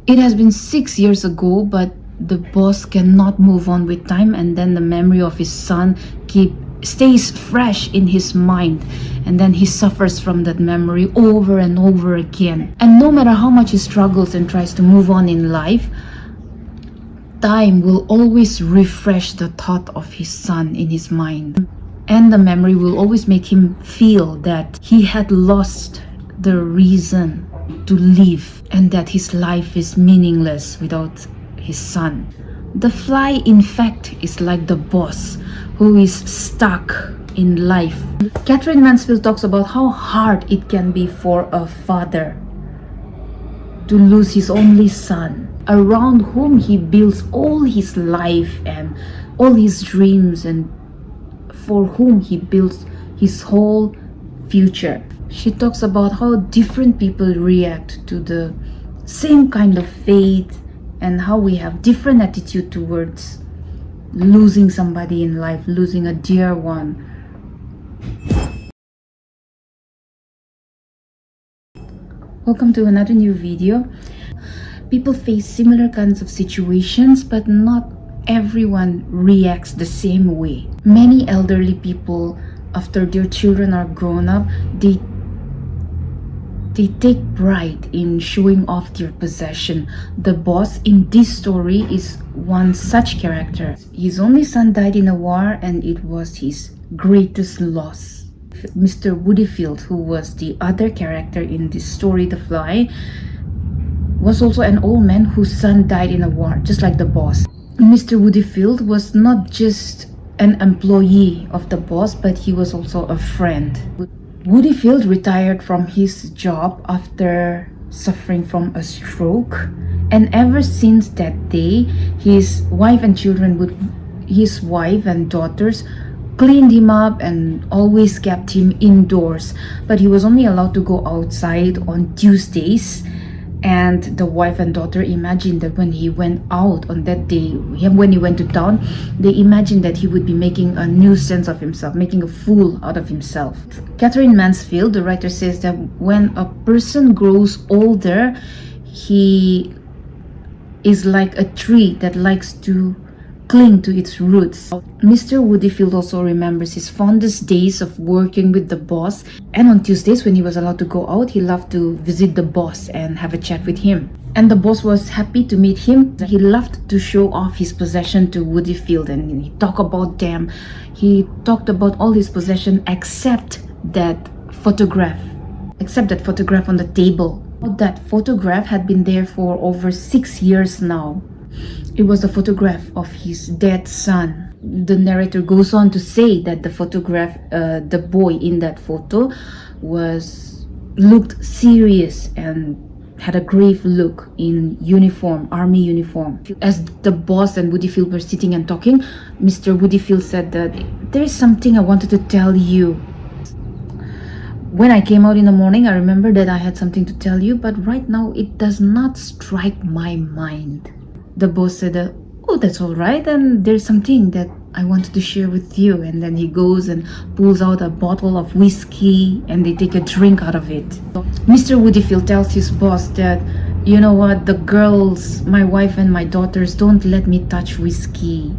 It has been 6 years ago, but the boss cannot move on with time, and then the memory of his son stays fresh in his mind, and then he suffers from that memory over and over again. And no matter how much he struggles and tries to move on in life, time will always refresh the thought of his son in his mind, and the memory will always make him feel that he had lost the reason to live and that his life is meaningless without his son. The fly, in fact, is like the boss who is stuck in life. Katherine Mansfield talks about how hard it can be for a father to lose his only son, around whom he builds all his life and all his dreams, and for whom he builds his whole future. She talks about how different people react to the same kind of fate, and how we have different attitude towards losing somebody in life, losing a dear one. Welcome to another new video. People face similar kinds of situations, but not everyone reacts the same way. Many elderly people, after their children are grown up, they take pride in showing off their possession. The boss in this story is one such character. His only son died in a war, and it was his greatest loss. Mr. Woodifield, who was the other character in this story, The Fly, was also an old man whose son died in a war, just like the boss. Mr. Woodifield was not just an employee of the boss, but he was also a friend. Woodifield retired from his job after suffering from a stroke, and ever since that day, his wife and daughters cleaned him up and always kept him indoors. But he was only allowed to go outside on Tuesdays, and the wife and daughter imagined that when he went out on that day, when he went to town, they imagined that he would be making a nuisance of himself, making a fool out of himself. Katherine Mansfield, the writer, says that when a person grows older, he is like a tree that likes to cling to its roots. Mr. Woodifield also remembers his fondest days of working with the boss, and on Tuesdays when he was allowed to go out, he loved to visit the boss and have a chat with him. And the boss was happy to meet him. He loved to show off his possession to Woodifield, and he talked about them. He talked about all his possession except that photograph on the table. That photograph had been there for over 6 years now. It was a photograph of his dead son. The narrator goes on to say that the photograph, the boy in that photo looked serious and had a grave look in uniform, army uniform. As the boss and Woodifield were sitting and talking, Mr. Woodifield said that there's something I wanted to tell you. When I came out in the morning, I remember that I had something to tell you, but right now it does not strike my mind. The boss said, oh, that's all right, and there's something that I wanted to share with you. And then he goes and pulls out a bottle of whiskey, and they take a drink out of it. Mr. Woodifield tells his boss that, you know what, the girls, my wife and my daughters, don't let me touch whiskey.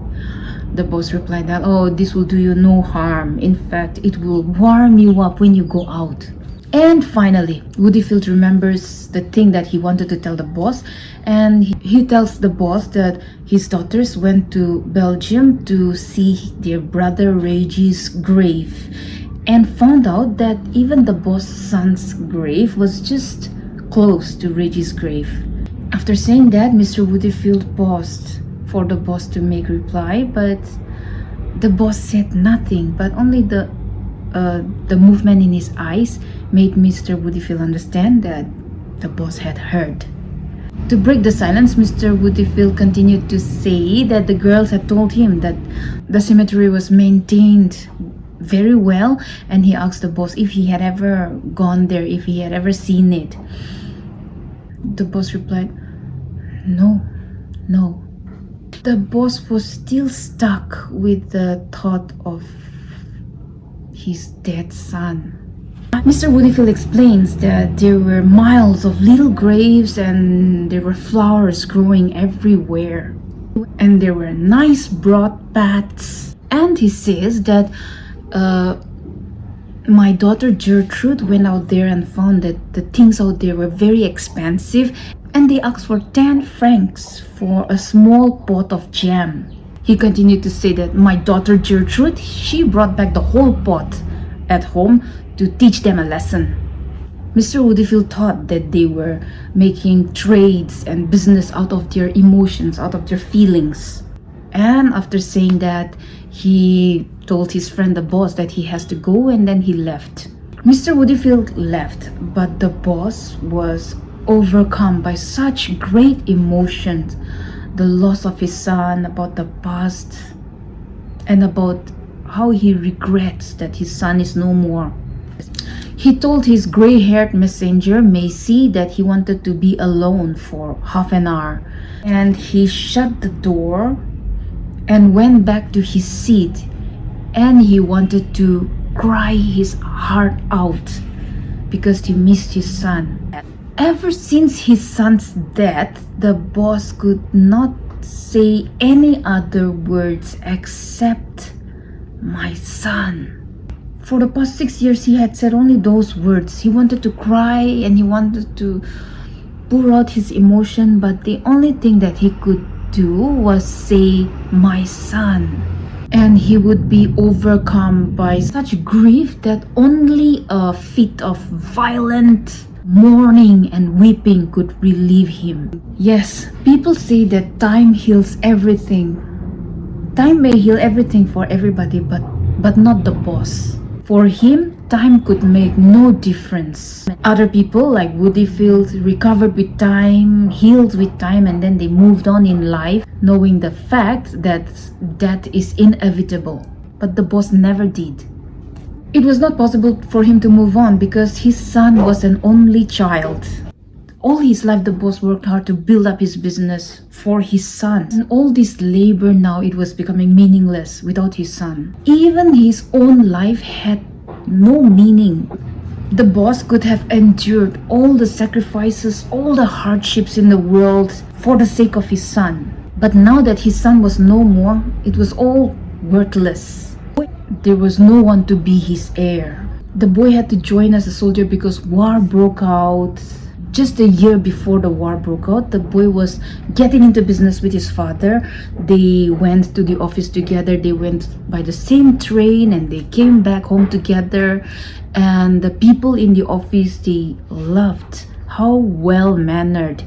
The boss replied that, oh, this will do you no harm. In fact, it will warm you up when you go out. And finally, Woodifield remembers the thing that he wanted to tell the boss, and he tells the boss that his daughters went to Belgium to see their brother Reggie's grave, and found out that even the boss' son's grave was just close to Reggie's grave. After saying that, Mr. Woodifield paused for the boss to make reply, but the boss said nothing, but only the movement in his eyes made Mr. Woodifield understand that the boss had heard. To break the silence, Mr. Woodifield continued to say that the girls had told him that the cemetery was maintained very well, and he asked the boss if he had ever gone there, if he had ever seen it. The boss replied, no. The boss was still stuck with the thought of his dead son. Mr. Woodifield explains that there were miles of little graves and there were flowers growing everywhere. And there were nice broad paths. And he says that my daughter Gertrude went out there and found that the things out there were very expensive, and they asked for 10 francs for a small pot of jam. He continued to say that my daughter Gertrude, she brought back the whole pot at home to teach them a lesson. Mr. Woodifield thought that they were making trades and business out of their emotions, out of their feelings. And after saying that, he told his friend, the boss, that he has to go, and then he left. Mr. Woodifield left, but the boss was overcome by such great emotions, the loss of his son, about the past, and about how he regrets that his son is no more. He told his gray-haired messenger, Macy, that he wanted to be alone for half an hour. And he shut the door and went back to his seat. And he wanted to cry his heart out because he missed his son. Ever since his son's death, the boss could not say any other words except my son. For the past 6 years, he had said only those words. He wanted to cry and he wanted to pour out his emotion, but the only thing that he could do was say, my son. And he would be overcome by such grief that only a fit of violent mourning and weeping could relieve him. Yes, people say that time heals everything. Time may heal everything for everybody, but not the boss. For him, time could make no difference. Other people like Woodifield recovered with time, healed with time, and then they moved on in life, knowing the fact that death is inevitable. But the boss never did. It was not possible for him to move on because his son was an only child. All his life, the boss worked hard to build up his business for his son. And all this labor now, it was becoming meaningless without his son. Even his own life had no meaning. The boss could have endured all the sacrifices, all the hardships in the world for the sake of his son. But now that his son was no more, it was all worthless. There was no one to be his heir. The boy had to join as a soldier because war broke out. Just a year before the war broke out, the boy was getting into business with his father. They went to the office together. They went by the same train and they came back home together. And the people in the office, they loved how well-mannered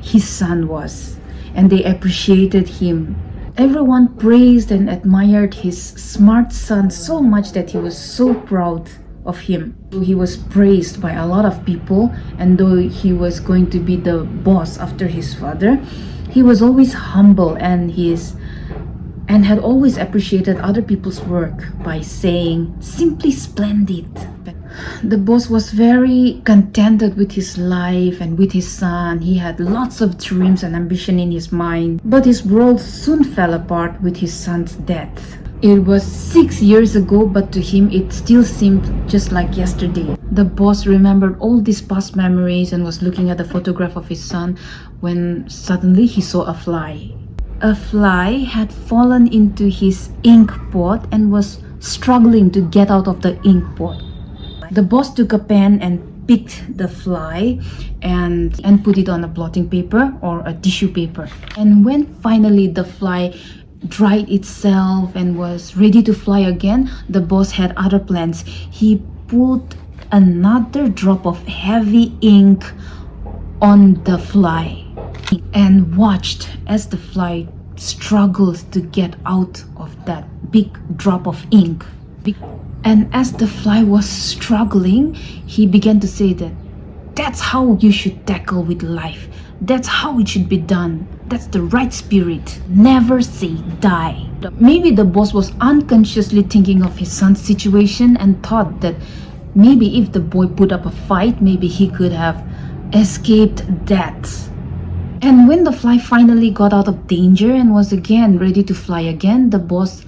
his son was. And they appreciated him. Everyone praised and admired his smart son so much that he was so proud of him. He was praised by a lot of people, and though he was going to be the boss after his father, he was always humble and had always appreciated other people's work by saying, simply splendid. The boss was very contented with his life and with his son. He had lots of dreams and ambition in his mind, but his world soon fell apart with his son's death. It was 6 years ago, but to him it still seemed just like yesterday. The boss remembered all these past memories and was looking at the photograph of his son when suddenly he saw a fly. A fly had fallen into his ink pot and was struggling to get out of the ink pot. The boss took a pen and picked the fly and put it on a blotting paper or a tissue paper. And when finally the fly dried itself and was ready to fly again, the boss had other plans. He put another drop of heavy ink on the fly and watched as the fly struggled to get out of that big drop of ink. And as the fly was struggling, he began to say that that's how you should tackle with life. That's how it should be done. That's the right spirit. Never say die. Maybe the boss was unconsciously thinking of his son's situation and thought that maybe if the boy put up a fight, maybe he could have escaped death. And when the fly finally got out of danger and was again ready to fly again, the boss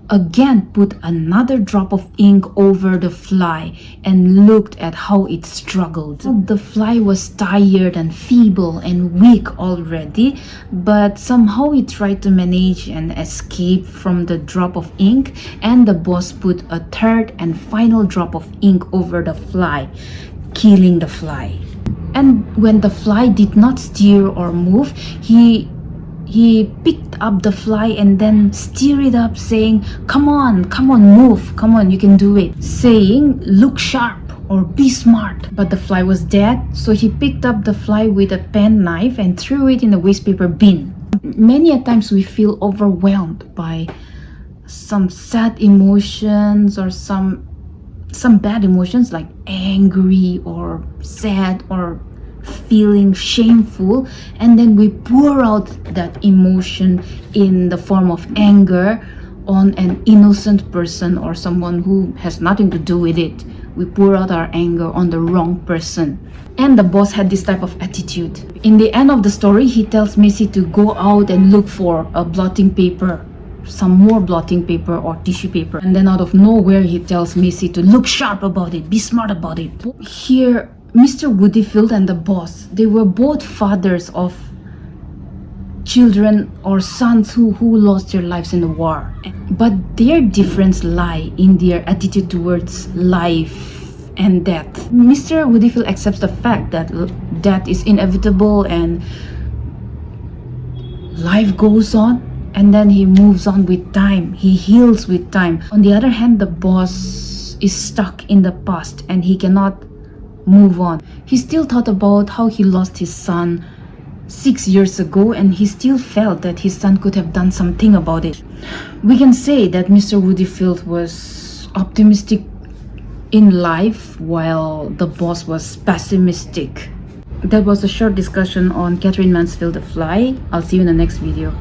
again put another drop of ink over the fly and looked at how it struggled. The fly was tired and feeble and weak already, but somehow it tried to manage and escape from the drop of ink, and the boss put a third and final drop of ink over the fly, killing the fly. And when the fly did not stir or move, he picked up the fly and then stir it up, saying, come on, move, come on, you can do it, saying, look sharp or be smart. But the fly was dead, so he picked up the fly with a pen knife and threw it in the waste paper bin. Many a times we feel overwhelmed by some sad emotions or some bad emotions like angry or sad or feeling shameful, and then we pour out that emotion in the form of anger on an innocent person or someone who has nothing to do with it. We pour out our anger on the wrong person. And the boss had this type of attitude. In the end of the story, he tells Missy to go out and look for a blotting paper, some more blotting paper or tissue paper, and then out of nowhere he tells Missy to look sharp about it, be smart about it. Here Mr. Woodifield and the boss, they were both fathers of children or sons who lost their lives in the war, but their difference lie in their attitude towards life and death. Mr. Woodifield accepts the fact that death is inevitable and life goes on, and then he moves on with time, he heals with time. On the other hand, the boss is stuck in the past and he cannot move on. He still thought about how he lost his son 6 years ago, and he still felt that his son could have done something about it. We can say that Mr. Woodifield was optimistic in life while the boss was pessimistic. That was a short discussion on Katherine Mansfield, The Fly. I'll see you in the next video.